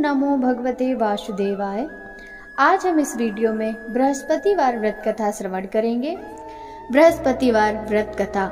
नमो भगवते वासुदेवाय। आज हम इस वीडियो में बृहस्पतिवार व्रत कथा श्रवण करेंगे। बृहस्पतिवार व्रत कथा।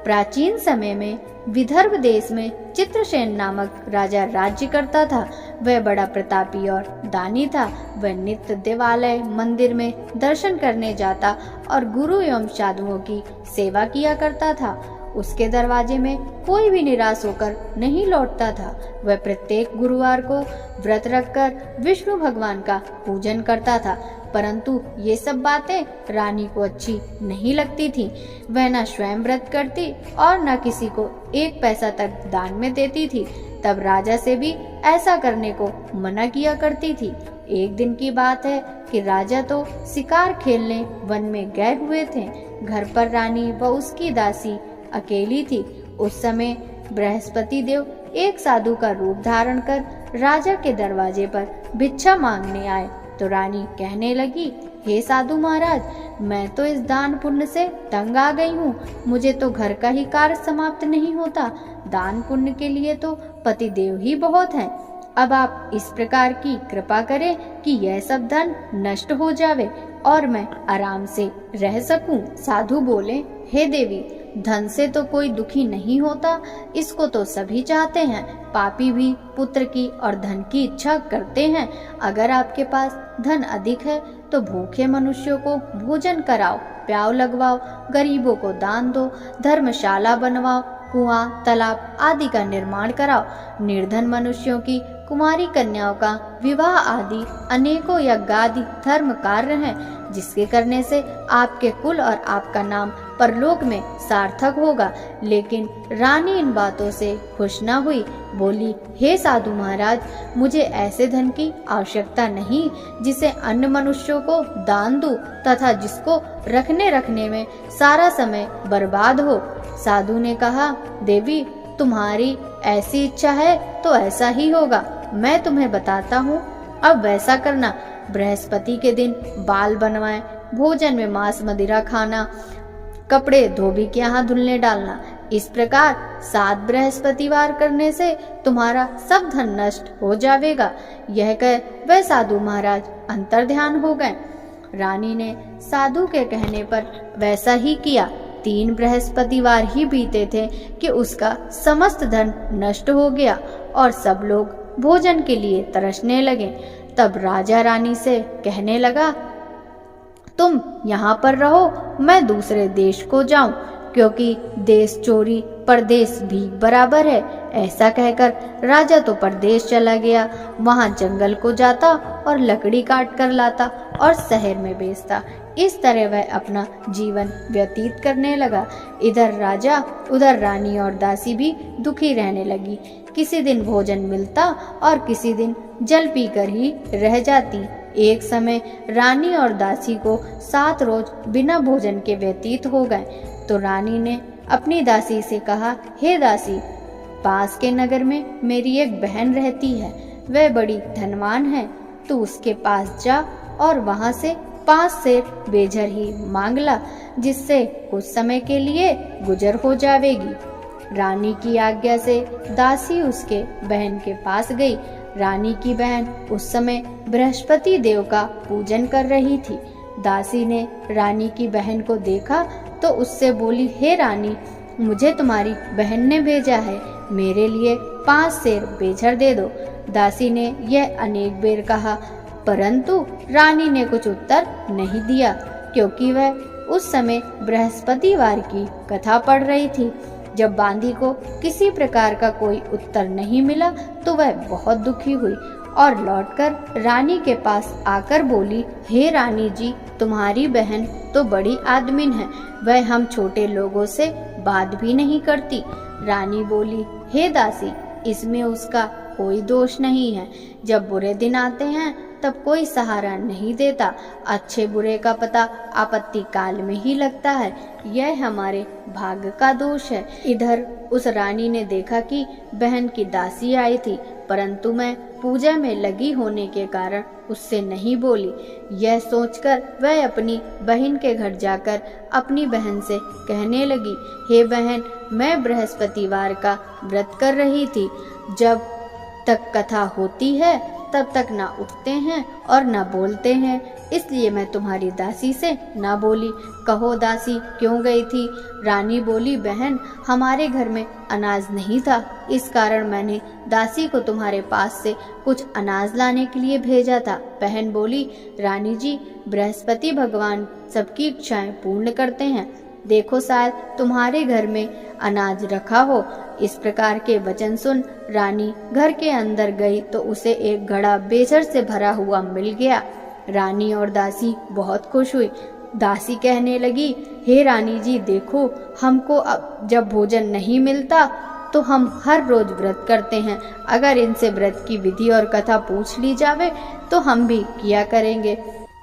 प्राचीन समय में विदर्भ देश में चित्रसेन नामक राजा राज्य करता था। वह बड़ा प्रतापी और दानी था। वह नित्य देवालय मंदिर में दर्शन करने जाता और गुरु एवं साधुओं की सेवा किया करता था। उसके दरवाजे में कोई भी निराश होकर नहीं लौटता था। वह प्रत्येक गुरुवार को व्रत रखकर विष्णु भगवान का पूजन करता था, परंतु ये सब बातें रानी को अच्छी नहीं लगती थी। वह न स्वयं व्रत करती और न किसी को एक पैसा तक दान में देती थी। तब राजा से भी ऐसा करने को मना किया करती थी। एक दिन की बात है कि राजा तो शिकार खेलने वन में गए हुए थे। घर पर रानी व उसकी दासी अकेली थी। उस समय बृहस्पति देव एक साधु का रूप धारण कर राजा के दरवाजे पर भिक्षा मांगने आए। तो रानी कहने लगी, हे साधु महाराज, मैं तो इस दान पुण्य से तंग आ गई हूँ। मुझे तो घर का ही कार्य समाप्त नहीं होता। दान पुण्य के लिए तो पति देव ही बहुत हैं। अब आप इस प्रकार की कृपा करें कि यह सब धन नष्ट हो जावे और मैं आराम से रह सकूं। साधु बोले, हे देवी, धन से तो कोई दुखी नहीं होता, इसको तो सभी चाहते हैं। पापी भी पुत्र की और धन की इच्छा करते हैं। अगर आपके पास धन अधिक है तो भूखे मनुष्यों को भोजन कराओ, प्याव लगवाओ, गरीबों को दान दो, धर्मशाला बनवाओ, कुआं, तालाब आदि का निर्माण कराओ। निर्धन मनुष्यों की कुमारी कन्याओं का विवाह आदि अनेकों यज्ञ आदि धर्म कार्य हैं, जिसके करने से आपके कुल और आपका नाम परलोक में सार्थक होगा। लेकिन रानी इन बातों से खुश न हुई। बोली, हे साधु महाराज, मुझे ऐसे धन की आवश्यकता नहीं जिसे अन्य मनुष्यों को दान दूं तथा जिसको रखने में सारा समय बर्बाद हो। साधु ने कहा, देवी, तुम्हारी ऐसी इच्छा है तो ऐसा ही होगा। मैं तुम्हें बताता हूँ, अब वैसा करना। बृहस्पति के दिन बाल बनवाएं, भोजन में मांस मदिरा खाना, कपड़े धोबी के यहाँ धुलने डालना। इस प्रकार 7 बृहस्पतिवार करने से तुम्हारा सब धन नष्ट हो जाएगा। यह कह वह साधु महाराज अंतर ध्यान हो गए। रानी ने साधु के कहने पर वैसा ही किया। 3 बृहस्पतिवार ही बीते थे कि उसका समस्त धन नष्ट हो गया और सब लोग भोजन के लिए तरसने लगे। तब राजा रानी से कहने लगा, तुम यहाँ पर रहो, मैं दूसरे देश को जाऊं, क्योंकि देश चोरी परदेश भी बराबर है। ऐसा कहकर राजा तो परदेश चला गया। वहां जंगल को जाता और लकड़ी काट कर लाता और शहर में बेचता। इस तरह वह अपना जीवन व्यतीत करने लगा। इधर राजा उधर रानी और दासी भी दुखी रहने लगी। किसी दिन भोजन मिलता और किसी दिन जल पीकर ही रह जाती। एक समय रानी और दासी को 7 रोज बिना भोजन के व्यतीत हो गए। तो रानी ने अपनी दासी से कहा, हे दासी, पास के नगर में मेरी एक बहन रहती है। वह बड़ी धनवान है। तू उसके पास जा और वहां से 5 सेर बेझर ही मांग ला, जिससे कुछ समय के लिए गुजर हो जाएगी। रानी की आज्ञा से दासी उसके बहन के पास गई। रानी की बहन उस समय बृहस्पति देव का पूजन कर रही थी। दासी ने रानी की बहन को देखा तो उससे बोली, हे रानी, मुझे तुम्हारी बहन ने भेजा है, मेरे लिए 5 सेर बेझर दे दो। दासी ने यह अनेक बेर कहा, परंतु रानी ने कुछ उत्तर नहीं दिया, क्योंकि वह उस समय बृहस्पतिवार की कथा पढ़ रही थी। जब बांदी को किसी प्रकार का कोई उत्तर नहीं मिला तो वह बहुत दुखी हुई और लौटकर रानी के पास आकर बोली, हे रानी जी, तुम्हारी बहन तो बड़ी आदमीन है। वह हम छोटे लोगों से बात भी नहीं करती। रानी बोली, हे दासी, इसमें उसका कोई दोष नहीं है। जब बुरे दिन आते हैं तब कोई सहारा नहीं देता। अच्छे बुरे का पता आपत्ति काल में ही लगता है। यह हमारे भाग्य का दोष है। इधर उस रानी ने देखा कि बहन की दासी आई थी, परंतु मैं पूजा में लगी होने के कारण उससे नहीं बोली। यह सोचकर वह अपनी बहन के घर जाकर अपनी बहन से कहने लगी, हे बहन, मैं बृहस्पतिवार का व्रत कर रही थी। जब तक कथा होती है तब तक ना उठते हैं और ना बोलते हैं, इसलिए मैं तुम्हारी दासी से ना बोली। कहो दासी क्यों गई थी? रानी बोली, बहन हमारे घर में अनाज नहीं था, इस कारण मैंने दासी को तुम्हारे पास से कुछ अनाज लाने के लिए भेजा था। बहन बोली, रानी जी बृहस्पति भगवान सबकी इच्छाएं पूर्ण करते हैं, देखो शायद तुम्हारे घर में अनाज रखा हो। इस प्रकार के वचन सुन रानी घर के अंदर गई तो उसे एक घड़ा बेसर से भरा हुआ मिल गया। रानी और दासी बहुत खुश हुई। दासी कहने लगी, हे रानी जी देखो, हमको अब जब भोजन नहीं मिलता तो हम हर रोज व्रत करते हैं, अगर इनसे व्रत की विधि और कथा पूछ ली जावे तो हम भी किया करेंगे।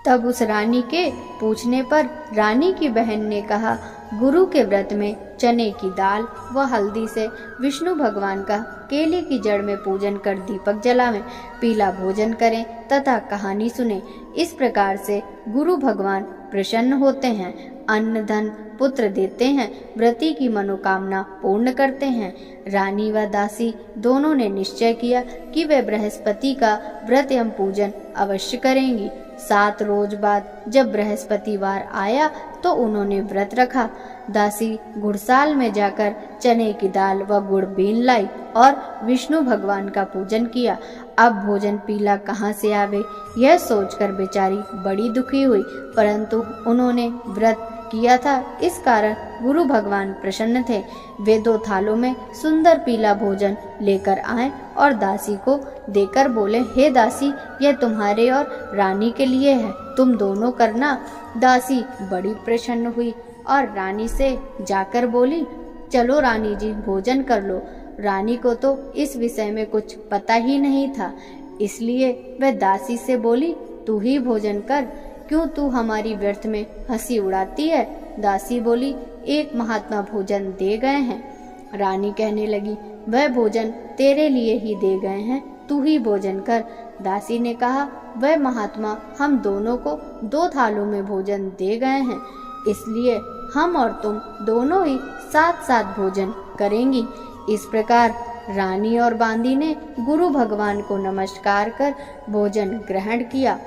तब उस रानी के पूछने पर रानी की बहन ने कहा, गुरु के व्रत में चने की दाल व हल्दी से विष्णु भगवान का केले की जड़ में पूजन कर दीपक जलावें, पीला भोजन करें तथा कहानी सुने। इस प्रकार से गुरु भगवान प्रसन्न होते हैं, अन्न धन पुत्र देते हैं, व्रती की मनोकामना पूर्ण करते हैं। रानी व दासी दोनों ने निश्चय किया कि वे बृहस्पति का व्रत एवं पूजन अवश्य करेंगी। 7 रोज बाद जब बृहस्पतिवार आया तो उन्होंने व्रत रखा। दासी घुड़साल में जाकर चने की दाल व गुड़ बीन लाई और विष्णु भगवान का पूजन किया। अब भोजन पीला कहाँ से आवे, यह सोचकर बेचारी बड़ी दुखी हुई, परंतु उन्होंने व्रत किया था, इस कारण गुरु भगवान प्रसन्न थे। वे 2 थालों में सुंदर पीला भोजन लेकर आए और दासी को देकर बोले, हे दासी यह तुम्हारे और रानी के लिए है, तुम दोनों करना। दासी बड़ी प्रसन्न हुई और रानी से जाकर बोली, चलो रानी जी भोजन कर लो। रानी को तो इस विषय में कुछ पता ही नहीं था, इसलिए वह दासी से बोली, तू ही भोजन कर, क्यों तू हमारी व्यर्थ में हंसी उड़ाती है? दासी बोली, एक महात्मा भोजन दे गए हैं। रानी कहने लगी, वह भोजन तेरे लिए ही दे गए हैं, तू ही भोजन कर। दासी ने कहा, वह महात्मा हम दोनों को 2 थालों में भोजन दे गए हैं, इसलिए हम और तुम दोनों ही साथ साथ भोजन करेंगी। इस प्रकार रानी और बांदी ने गुरु भगवान को नमस्कार कर भोजन ग्रहण किया।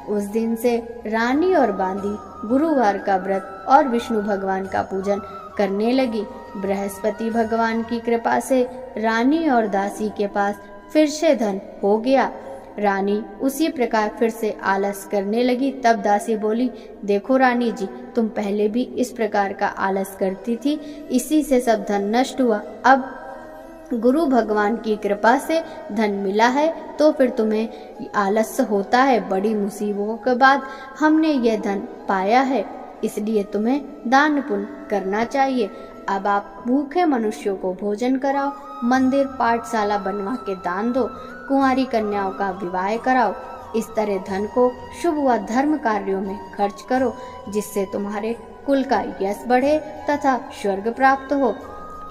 उस दिन से रानी और बांदी गुरुवार का व्रत और विष्णु भगवान का पूजन करने लगी। बृहस्पति भगवान की कृपा से रानी और दासी के पास फिर से धन हो गया। रानी उसी प्रकार फिर से आलस करने लगी। तब दासी बोली, देखो रानी जी, तुम पहले भी इस प्रकार का आलस करती थी, इसी से सब धन नष्ट हुआ। अब गुरु भगवान की कृपा से धन मिला है तो फिर तुम्हें आलस्य होता है। बड़ी मुसीबतों के बाद हमने यह धन पाया है, इसलिए तुम्हें दान पुण्य करना चाहिए। अब आप भूखे मनुष्यों को भोजन कराओ, मंदिर पाठशाला बनवा के दान दो, कुंवारी कन्याओं का विवाह कराओ। इस तरह धन को शुभ व धर्म कार्यों में खर्च करो, जिससे तुम्हारे कुल का यश बढ़े तथा स्वर्ग प्राप्त हो।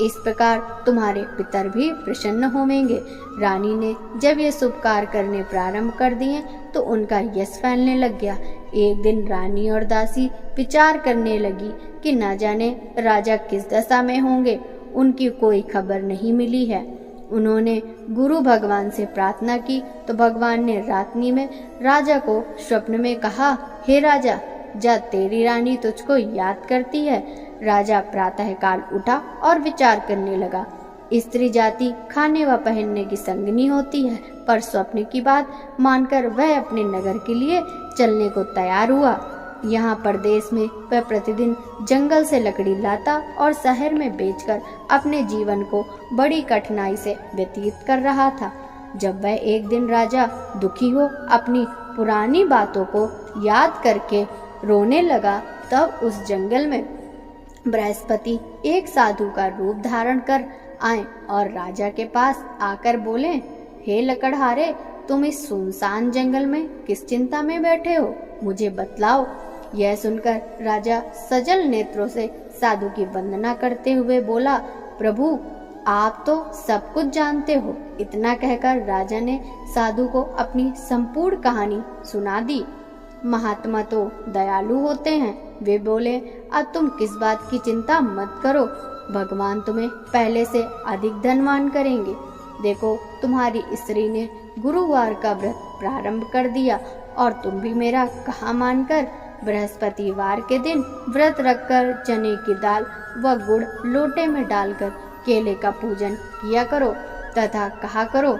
इस प्रकार तुम्हारे पितर भी प्रसन्न होंगे। रानी ने जब ये शुभ कार्य करने प्रारंभ कर दिए तो उनका यश फैलने लग गया। एक दिन रानी और दासी विचार करने लगी कि न जाने राजा किस दशा में होंगे, उनकी कोई खबर नहीं मिली है। उन्होंने गुरु भगवान से प्रार्थना की तो भगवान ने रात्रि में राजा को स्वप्न में कहा, हे राजा, जा तेरी रानी तुझको याद करती है। राजा प्रातःकाल उठा और विचार करने लगा। स्त्री जाति खाने व पहनने की संगनी होती है, पर स्वप्न की बात मानकर वह अपने नगर के लिए चलने को तैयार हुआ। यहाँ परदेश में वह प्रतिदिन जंगल से लकड़ी लाता और शहर में बेचकर अपने जीवन को बड़ी कठिनाई से व्यतीत कर रहा था। जब वह एक दिन राजा दुखी हो अपनी पुरानी बातों को याद करके रोने लगा, तब उस जंगल में बृहस्पति एक साधु का रूप धारण कर आए और राजा के पास आकर बोले, हे लकड़हारे, तुम इस सुनसान जंगल में किस चिंता में बैठे हो, मुझे बतलाओ। यह सुनकर राजा सजल नेत्रों से साधु की वंदना करते हुए बोला, प्रभु आप तो सब कुछ जानते हो। इतना कहकर राजा ने साधु को अपनी संपूर्ण कहानी सुना दी। महात्मा तो दयालु होते हैं। वे बोले, अब तुम किस बात की चिंता मत करो, भगवान तुम्हें पहले से अधिक धनवान करेंगे। देखो तुम्हारी स्त्री ने गुरुवार का व्रत प्रारंभ कर दिया और तुम भी मेरा कहा मानकर बृहस्पतिवार के दिन व्रत रखकर चने की दाल व गुड़ लोटे में डालकर केले का पूजन किया करो तथा कहा करो,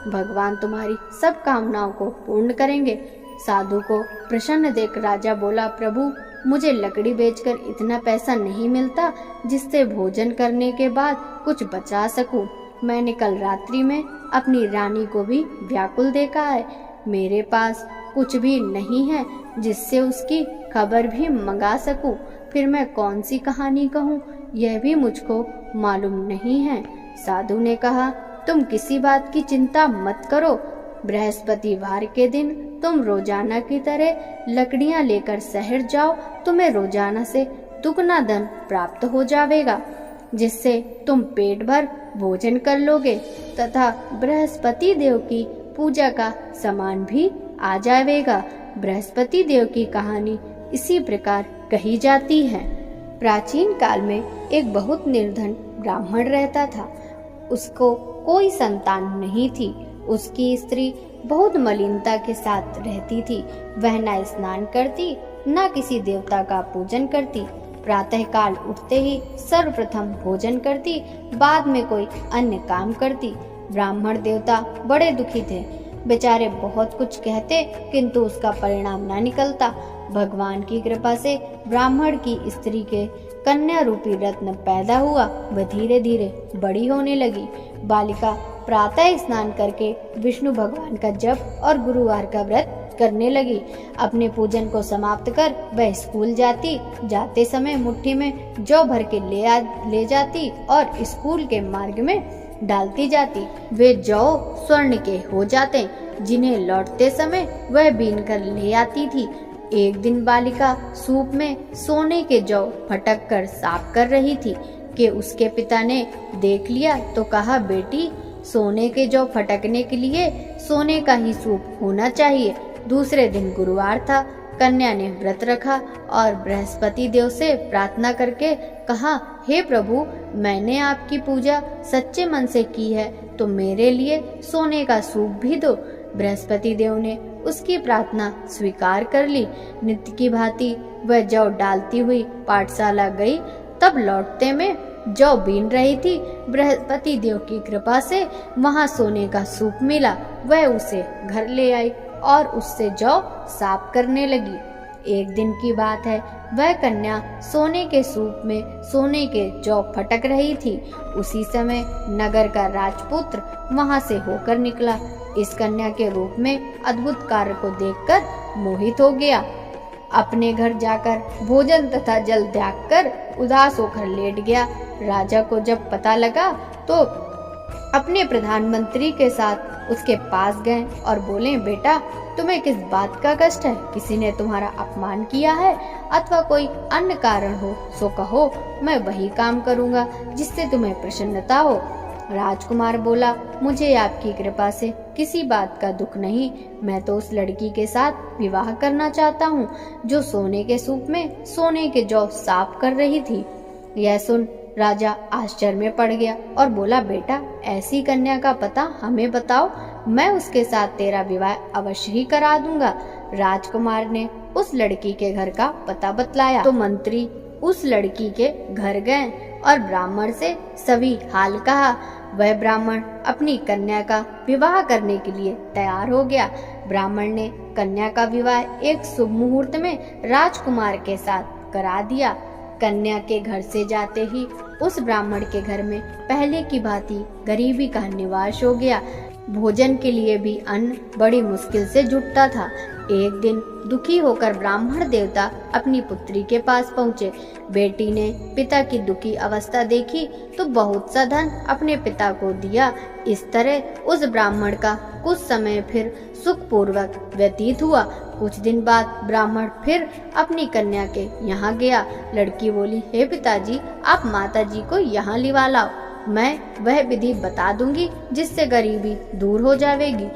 भगवान तुम्हारी सब कामनाओं को पूर्ण करेंगे। साधु को प्रसन्न देख राजा बोला, प्रभु मुझे लकड़ी बेचकर इतना पैसा नहीं मिलता जिससे भोजन करने के बाद कुछ बचा सकूं। मैंने कल रात्रि में अपनी रानी को भी व्याकुल देखा है। मेरे पास कुछ भी नहीं है जिससे उसकी खबर भी मंगा सकूं। फिर मैं कौन सी कहानी कहूं, यह भी मुझको मालूम नहीं है। साधु ने कहा, तुम किसी बात की चिंता मत करो। बृहस्पतिवार के दिन तुम रोजाना की तरह लकड़ियां लेकर शहर जाओ। तुम्हें रोजाना से दुगना धन प्राप्त हो जाएगा, जिससे तुम पेट भर भोजन कर लोगे तथा बृहस्पति देव की पूजा का सामान भी आ जाएगा। बृहस्पति देव की कहानी इसी प्रकार कही जाती है। प्राचीन काल में एक बहुत निर्धन ब्राह्मण रहता था। उसको कोई संतान नहीं थी। उसकी स्त्री बहुत मलिनता के साथ रहती थी। वह न स्नान करती, न किसी देवता का पूजन करती। प्रातः काल उठते ही सर्वप्रथम भोजन करती, बाद में कोई अन्य काम करती। ब्राह्मण देवता बड़े दुखी थे। बेचारे बहुत कुछ कहते किंतु उसका परिणाम न निकलता। भगवान की कृपा से ब्राह्मण की स्त्री के कन्या रूपी रत्न पैदा हुआ। वह धीरे धीरे बड़ी होने लगी। बालिका प्रातः स्नान करके विष्णु भगवान का जप और गुरुवार का व्रत करने लगी। अपने पूजन को समाप्त कर वह स्कूल जाती। जाते समय मुट्ठी में जौ भर के ले जाती और स्कूल के मार्ग में डालती जाती। वे जौ स्वर्ण के हो जाते, जिन्हें लौटते समय वह बीन कर ले आती थी। एक दिन बालिका सूप में सोने के जौ फटक कर साफ कर रही थी कि उसके पिता ने देख लिया तो कहा, बेटी सोने के जौ फटकने के लिए सोने का ही सूप होना चाहिए। दूसरे दिन गुरुवार था। कन्या ने व्रत रखा और बृहस्पति देव से प्रार्थना करके कहा, हे प्रभु, मैंने आपकी पूजा सच्चे मन से की है तो मेरे लिए सोने का सूप भी दो। बृहस्पति देव ने उसकी प्रार्थना स्वीकार कर ली। नित्य की भांति वह जौ डालती हुई पाठशाला गई। तब लौटते में जौ बीन रही थी। बृहस्पति देव की कृपा से वहां सोने का सूप मिला। वह उसे घर ले आई और उससे जौ साफ करने लगी। एक दिन की बात है, वह कन्या सोने के सूप में सोने के जौ फटक रही थी। उसी समय नगर का राजपुत्र वहां से होकर निकला। इस कन्या के रूप में अद्भुत कार्य को देखकर मोहित हो गया। अपने घर जाकर भोजन तथा जल त्याग कर उदास होकर लेट गया। राजा को जब पता लगा तो अपने प्रधानमंत्री के साथ उसके पास गए और बोले, बेटा तुम्हें किस बात का कष्ट है? किसी ने तुम्हारा अपमान किया है अथवा कोई अन्य कारण हो सो कहो, मैं वही काम करूंगा जिससे तुम्हें प्रसन्नता हो। राजकुमार बोला, मुझे आपकी कृपा से किसी बात का दुख नहीं। मैं तो उस लड़की के साथ विवाह करना चाहता हूँ जो सोने के सूप में सोने के जौ साफ कर रही थी। यह सुन राजा आश्चर्य में पड़ गया और बोला, बेटा ऐसी कन्या का पता हमें बताओ, मैं उसके साथ तेरा विवाह अवश्य ही करा दूंगा। राजकुमार ने उस लड़की के घर का पता बतलाया तो मंत्री उस लड़की के घर गए और ब्राह्मण से सभी हाल कहा। वह ब्राह्मण अपनी कन्या का विवाह करने के लिए तैयार हो गया। ब्राह्मण ने कन्या का विवाह एक शुभ मुहूर्त में राजकुमार के साथ करा दिया। कन्या के घर से जाते ही उस ब्राह्मण के घर में पहले की भांति गरीबी का निवास हो गया। भोजन के लिए भी अन्न बड़ी मुश्किल से जुटता था। एक दिन दुखी होकर ब्राह्मण देवता अपनी पुत्री के पास पहुँचे। बेटी ने पिता की दुखी अवस्था देखी तो बहुत सा धन अपने पिता को दिया। इस तरह उस ब्राह्मण का कुछ समय फिर सुखपूर्वक व्यतीत हुआ। कुछ दिन बाद ब्राह्मण फिर अपनी कन्या के यहाँ गया। लड़की बोली, हे पिताजी, आप माताजी को यहाँ लिवा लाओ, मैं वह विधि बता दूंगी जिससे गरीबी दूर हो जाएगी।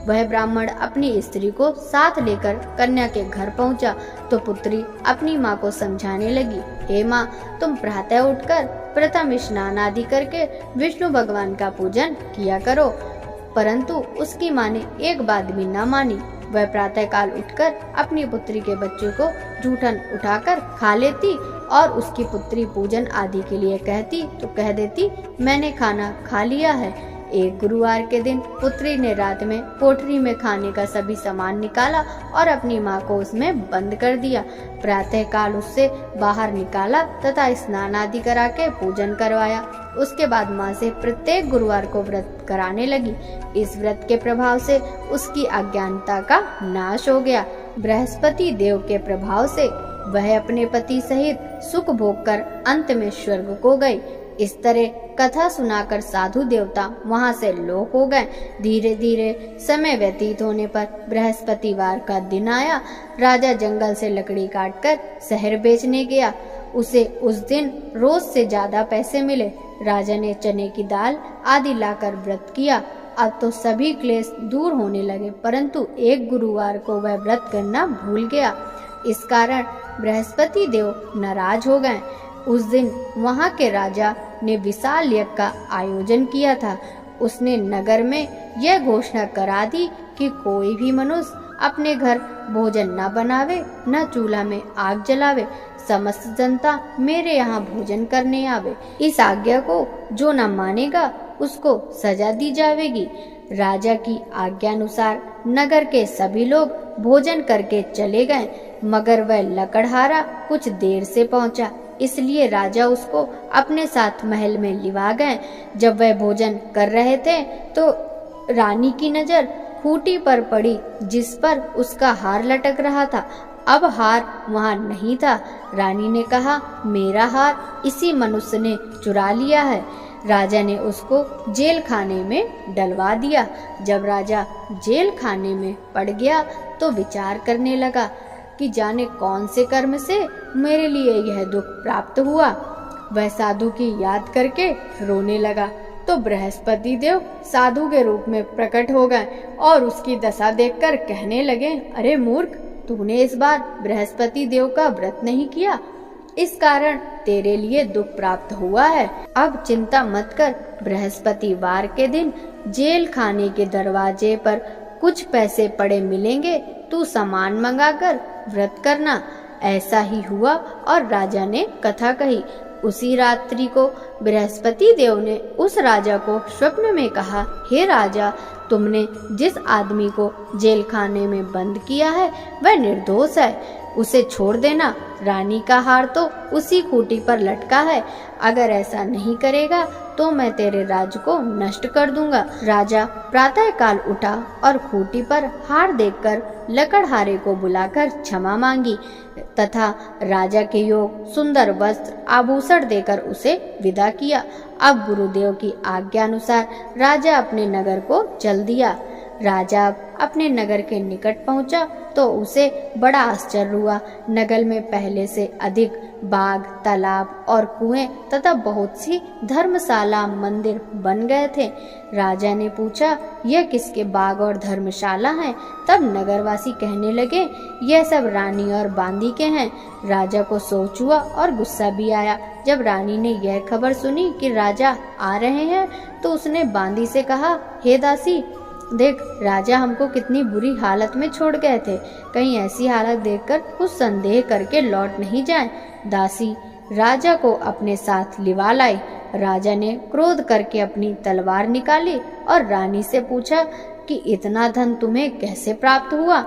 वह ब्राह्मण अपनी स्त्री को साथ लेकर कन्या के घर पहुंचा तो पुत्री अपनी माँ को समझाने लगी, हे माँ, तुम प्रातः उठकर प्रथम स्नान आदि करके विष्णु भगवान का पूजन किया करो। परंतु उसकी माँ ने एक बात भी न मानी। वह प्रातःकाल उठकर अपनी पुत्री के बच्चों को जूठन उठाकर खा लेती और उसकी पुत्री पूजन आदि के लिए कहती तो कह देती, मैंने खाना खा लिया है। एक गुरुवार के दिन पुत्री ने रात में कोठरी में खाने का सभी सामान निकाला और अपनी माँ को उसमें बंद कर दिया। प्रातःकाल उससे बाहर निकाला तथा स्नान आदि करा के पूजन करवाया। उसके बाद माँ से प्रत्येक गुरुवार को व्रत कराने लगी। इस व्रत के प्रभाव से उसकी अज्ञानता का नाश हो गया। बृहस्पति देव के प्रभाव से वह अपने पति सहित सुख भोग कर अंत में स्वर्ग को गई। इस तरह कथा सुनाकर साधु देवता वहां से लोप हो गए। धीरे धीरे समय व्यतीत होने पर बृहस्पतिवार का दिन आया। राजा जंगल से लकड़ी काटकर शहर बेचने गया। उसे उस दिन रोज से ज्यादा पैसे मिले। राजा ने चने की दाल आदि लाकर व्रत किया। अब तो सभी क्लेश दूर होने लगे, परंतु एक गुरुवार को वह व्रत करना भूल गया। इस कारण बृहस्पति देव नाराज हो गए। उस दिन वहां के राजा ने विशाल यज्ञ का आयोजन किया था। उसने नगर में यह घोषणा करा दी कि कोई भी मनुष्य अपने घर भोजन न बनावे, न चूल्हा में आग जलावे। समस्त जनता मेरे यहाँ भोजन करने आवे। इस आज्ञा को जो न मानेगा उसको सजा दी जाएगी। राजा की आज्ञानुसार नगर के सभी लोग भोजन करके चले गए, मगर वह लकड़हारा कुछ देर से पहुंचा, इसलिए राजा उसको अपने साथ महल में लिवा गए। जब वह भोजन कर रहे थे तो रानी की नजर खूंटी पर पड़ी जिस पर उसका हार लटक रहा था। अब हार वहां नहीं था। रानी ने कहा, मेरा हार इसी मनुष्य ने चुरा लिया है। राजा ने उसको जेल खाने में डलवा दिया। जब राजा जेल खाने में पड़ गया तो विचार करने लगा कि जाने कौन से कर्म से मेरे लिए यह दुख प्राप्त हुआ। वह साधु की याद करके रोने लगा तो बृहस्पति देव साधु के रूप में प्रकट हो गए और उसकी दशा देखकर कहने लगे, अरे मूर्ख, तूने इस बार बृहस्पति देव का व्रत नहीं किया, इस कारण तेरे लिए दुख प्राप्त हुआ है। अब चिंता मत कर, बृहस्पतिवार के दिन जेल खाने के दरवाजे पर कुछ पैसे पड़े मिलेंगे, तू सामान मंगाकर व्रत करना। ऐसा ही हुआ और राजा ने कथा कही। उसी रात्रि को बृहस्पति देव ने उस राजा को स्वप्न में कहा, हे राजा, तुमने जिस आदमी को जेल खाने में बंद किया है वह निर्दोष है, उसे छोड़ देना। रानी का हार तो उसी खूंटी पर लटका है, अगर ऐसा नहीं करेगा तो मैं तेरे राज्य को नष्ट कर दूंगा। राजा प्रातःकाल उठा और खूंटी पर हार देखकर लकड़हारे को बुलाकर क्षमा मांगी तथा राजा के योग सुंदर वस्त्र आभूषण देकर उसे विदा किया। अब गुरुदेव की आज्ञा अनुसार राजा अपने नगर को चल दिया। राजा अपने नगर के निकट पहुंचा तो उसे बड़ा आश्चर्य हुआ। नगर में पहले से अधिक बाग, तालाब और कुएं तथा बहुत सी धर्मशाला, मंदिर बन गए थे। राजा ने पूछा, यह किसके बाग और धर्मशाला हैं? तब नगरवासी कहने लगे, यह सब रानी और बांदी के हैं। राजा को सोच हुआ और गुस्सा भी आया। जब रानी ने यह खबर सुनी कि राजा आ रहे हैं तो उसने बांदी से कहा, हे दासी, देख, राजा हमको कितनी बुरी हालत में छोड़ गए थे, कहीं ऐसी हालत देखकर कुछ संदेह करके लौट नहीं जाएं। दासी राजा को अपने साथ लिवा लाई। राजा ने क्रोध करके अपनी तलवार निकाली और रानी से पूछा कि इतना धन तुम्हें कैसे प्राप्त हुआ?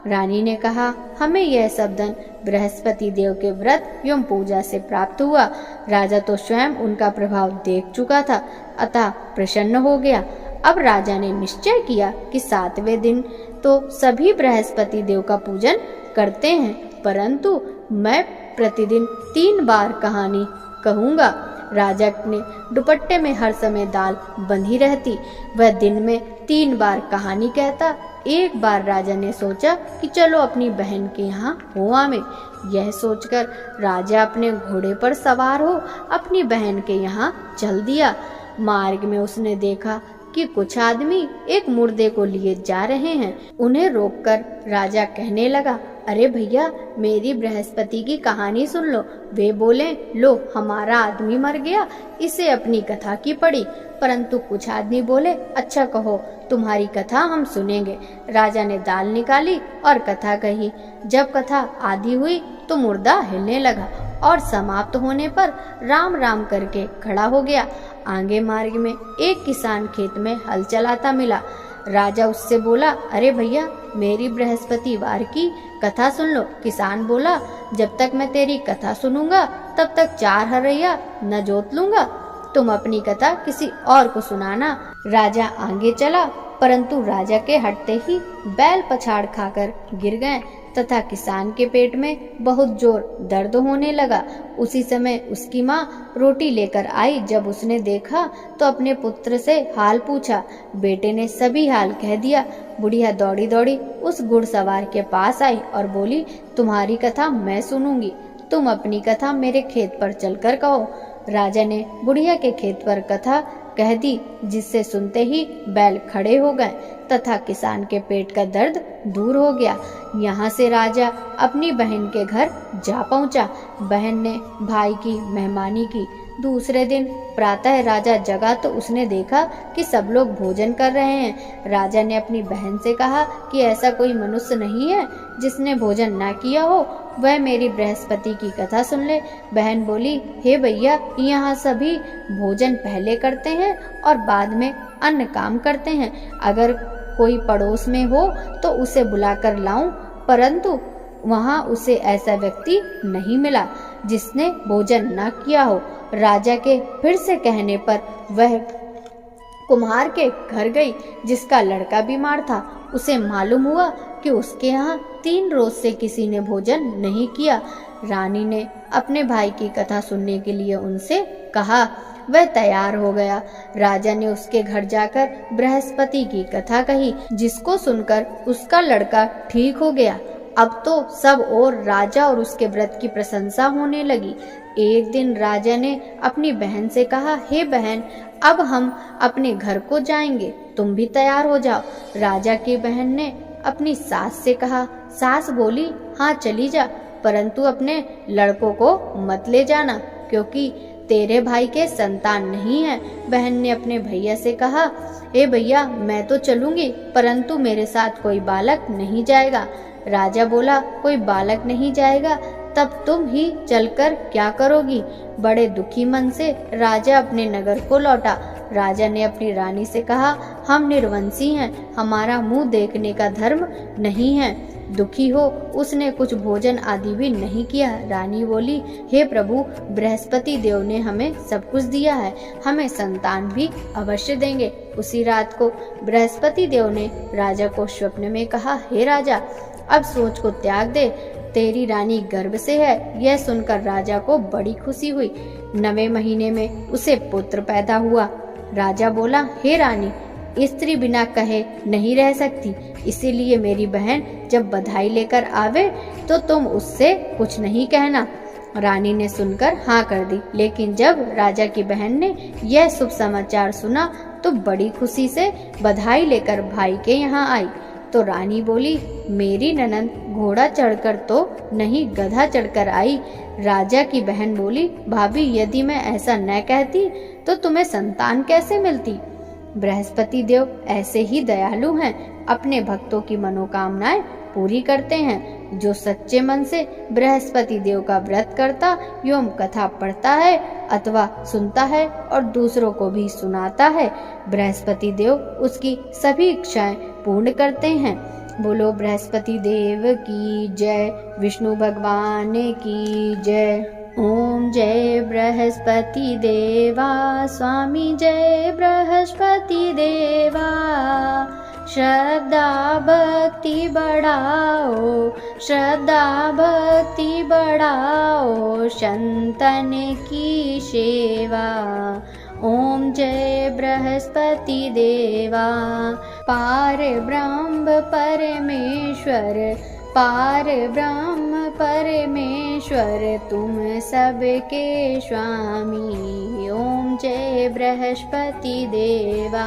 रानी ने कहा, हमें यह सब धन बृहस्पति देव के व्रत एवं पूजा से प्राप्त हुआ। राजा तो स्वयं उनका प्रभाव देख चुका था, अतः प्रसन्न हो गया। अब राजा ने निश्चय किया कि 7वें दिन तो सभी बृहस्पति देव का पूजन करते हैं, परंतु मैं प्रतिदिन 3 बार कहानी कहूँगा। राजा ने दुपट्टे में हर समय दाल बंधी रहती। वह दिन में 3 बार कहानी कहता। एक बार राजा ने सोचा कि चलो अपनी बहन के यहाँ हो आवे। यह सोचकर राजा अपने घोड़े पर सवार हो अपनी बहन के यहाँ चल दिया। मार्ग में उसने देखा कि कुछ आदमी एक मुर्दे को लिए जा रहे हैं। उन्हें रोककर राजा कहने लगा, अरे भैया, मेरी बृहस्पति की कहानी सुन लो। वे बोले, लो, हमारा आदमी मर गया, इसे अपनी कथा की पड़ी। परंतु कुछ आदमी बोले, अच्छा कहो, तुम्हारी कथा हम सुनेंगे। राजा ने दाल निकाली और कथा कही। जब कथा आधी हुई तो मुर्दा हिलने लगा और समाप्त होने पर राम राम करके खड़ा हो गया। आगे मार्ग में एक किसान खेत में हल चलाता मिला। राजा उससे बोला, अरे भैया, मेरी बृहस्पतिवार की कथा सुन लो। किसान बोला, जब तक मैं तेरी कथा सुनूंगा तब तक 4 हरैया न जोत लूंगा। तुम अपनी कथा किसी और को सुनाना। राजा आगे चला, परंतु राजा के हटते ही बैल पछाड़ खाकर गिर गए तथा किसान के पेट में बहुत जोर दर्द होने लगा। उसी समय उसकी माँ रोटी लेकर आई। जब उसने देखा तो अपने पुत्र से हाल पूछा। बेटे ने सभी हाल कह दिया। बुढ़िया दौड़ी दौड़ी उस घुड़सवार के पास आई और बोली, तुम्हारी कथा मैं सुनूंगी, तुम अपनी कथा मेरे खेत पर चलकर कहो। राजा ने बुढ़िया के खेत पर कथा कह दी, जिससे सुनते ही बैल खड़े हो गए तथा किसान के पेट का दर्द दूर हो गया। यहाँ से राजा अपनी बहन के घर जा पहुँचा। बहन ने भाई की मेहमानी की। दूसरे दिन प्रातः राजा जगा तो उसने देखा कि सब लोग भोजन कर रहे हैं। राजा ने अपनी बहन से कहा कि ऐसा कोई मनुष्य नहीं है जिसने भोजन ना किया हो, वह मेरी बृहस्पति की कथा सुन ले। बहन बोली, हे भैया, यहाँ सभी भोजन पहले करते हैं और बाद में अन्य काम करते हैं। अगर कोई पड़ोस में हो तो उसे बुलाकर लाऊं, परंतु वहाँ उसे ऐसा व्यक्ति नहीं मिला जिसने भोजन न किया हो। राजा के फिर से कहने पर वह कुम्हार के घर गई, जिसका लड़का बीमार था। उसे मालूम हुआ कि उसके यहाँ 3 रोज से किसी ने भोजन नहीं किया। रानी ने अपने भाई की कथा सुनने के लिए उनसे कहा। वह तैयार हो गया। राजा ने उसके घर जाकर बृहस्पति की कथा कही, जिसको सुनकर उसका लड़का ठीक हो गया। अब तो सब और राजा और उसके व्रत की प्रशंसा होने लगी। एक दिन राजा ने अपनी बहन से कहा, हे बहन, अब हम अपने घर को जाएंगे, तुम भी तैयार हो जाओ। राजा की बहन ने अपनी सास से कहा। सास बोली, हाँ चली जा, परंतु अपने लड़कों को मत ले जाना, क्योंकि तेरे भाई के संतान नहीं है। बहन ने अपने भैया से कहा, हे भैया, मैं तो चलूंगी, परंतु मेरे साथ कोई बालक नहीं जाएगा। राजा बोला, कोई बालक नहीं जाएगा, तब तुम ही चलकर क्या करोगी? बड़े दुखी मन से राजा अपने नगर को लौटा। राजा ने अपनी रानी से कहा, हम निर्वंशी हैं, हमारा मुंह देखने का धर्म नहीं है। दुखी हो उसने कुछ भोजन आदि भी नहीं किया। रानी बोली, हे प्रभु, बृहस्पति देव ने हमें सब कुछ दिया है, हमें संतान भी अवश्य देंगे। उसी रात को बृहस्पति देव ने राजा को स्वप्न में कहा, हे राजा, अब सोच को त्याग दे, तेरी रानी गर्भ से है। यह सुनकर राजा को बड़ी खुशी हुई। 9वें महीने में उसे पुत्र पैदा हुआ। राजा बोला, हे रानी, स्त्री बिना कहे नहीं रह सकती, इसीलिए मेरी बहन जब बधाई लेकर आवे तो तुम उससे कुछ नहीं कहना। रानी ने सुनकर हाँ कर दी। लेकिन जब राजा की बहन ने यह शुभ समाचार सुना तो बड़ी खुशी से बधाई लेकर भाई के यहाँ आई। तो रानी बोली, मेरी ननंद घोड़ा चढ़कर तो नहीं, गधा चढ़कर आई। राजा की बहन बोली, भाभी, यदि मैं ऐसा न कहती तो तुम्हें संतान कैसे मिलती? बृहस्पति देव ऐसे ही दयालु हैं, अपने भक्तों की मनोकामनाएं पूरी करते हैं। जो सच्चे मन से बृहस्पति देव का व्रत करता एवं कथा पढ़ता है अथवा सुनता है और दूसरों को भी सुनाता है, बृहस्पति देव उसकी सभी इच्छाएं पूर्ण करते हैं। बोलो बृहस्पति देव की जय, विष्णु भगवान की जय। ओम जय बृहस्पति देवा, स्वामी जय बृहस्पति देवा। श्रद्धा भक्ति बढ़ाओ, श्रद्धा भक्ति बढ़ाओ, संतन की सेवा। ओम जय बृहस्पति देवा। पार ब्रह्म परमेश्वर, पार ब्रह्म परमेश्वर, तुम सबके स्वामी। ओम जय बृहस्पति देवा।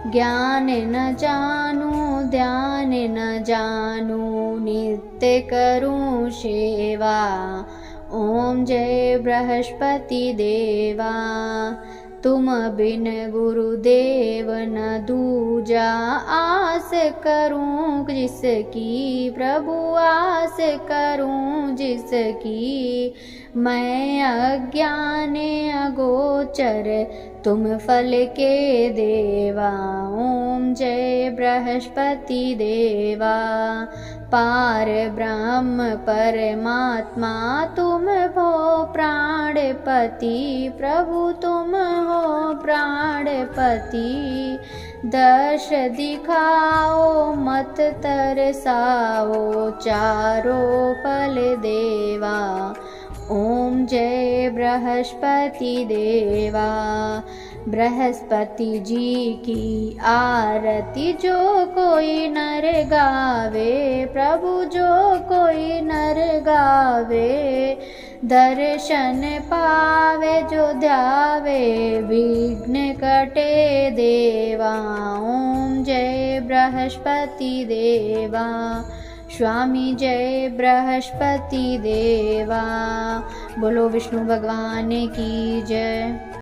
ज्ञान न जानू, ध्यान न जानू, नित्य करूं सेवा। ओम जय बृहस्पति देवा। तुम बिन गुरुदेव न दूजा आस करूं जिसकी, प्रभु आस करूं जिसकी। मैं अज्ञान अगोचर तुम फल के देवा, ओम जय बृहस्पति देवा। पार ब्रह्म परमात्मा तुम हो प्राणपति, प्रभु तुम हो प्राणपति। दर्श दिखाओ मत तरसाओ, चारों फल देवा, ओम जय बृहस्पति देवा। बृहस्पति जी की आरती जो कोई नर गावे, प्रभु जो कोई नर गावे। दर्शन पावे जो ध्यावे, विघ्न कटे देवा, ओम जय बृहस्पति देवा। स्वामी जय बृहस्पति देवा। बोलो विष्णु भगवान की जय।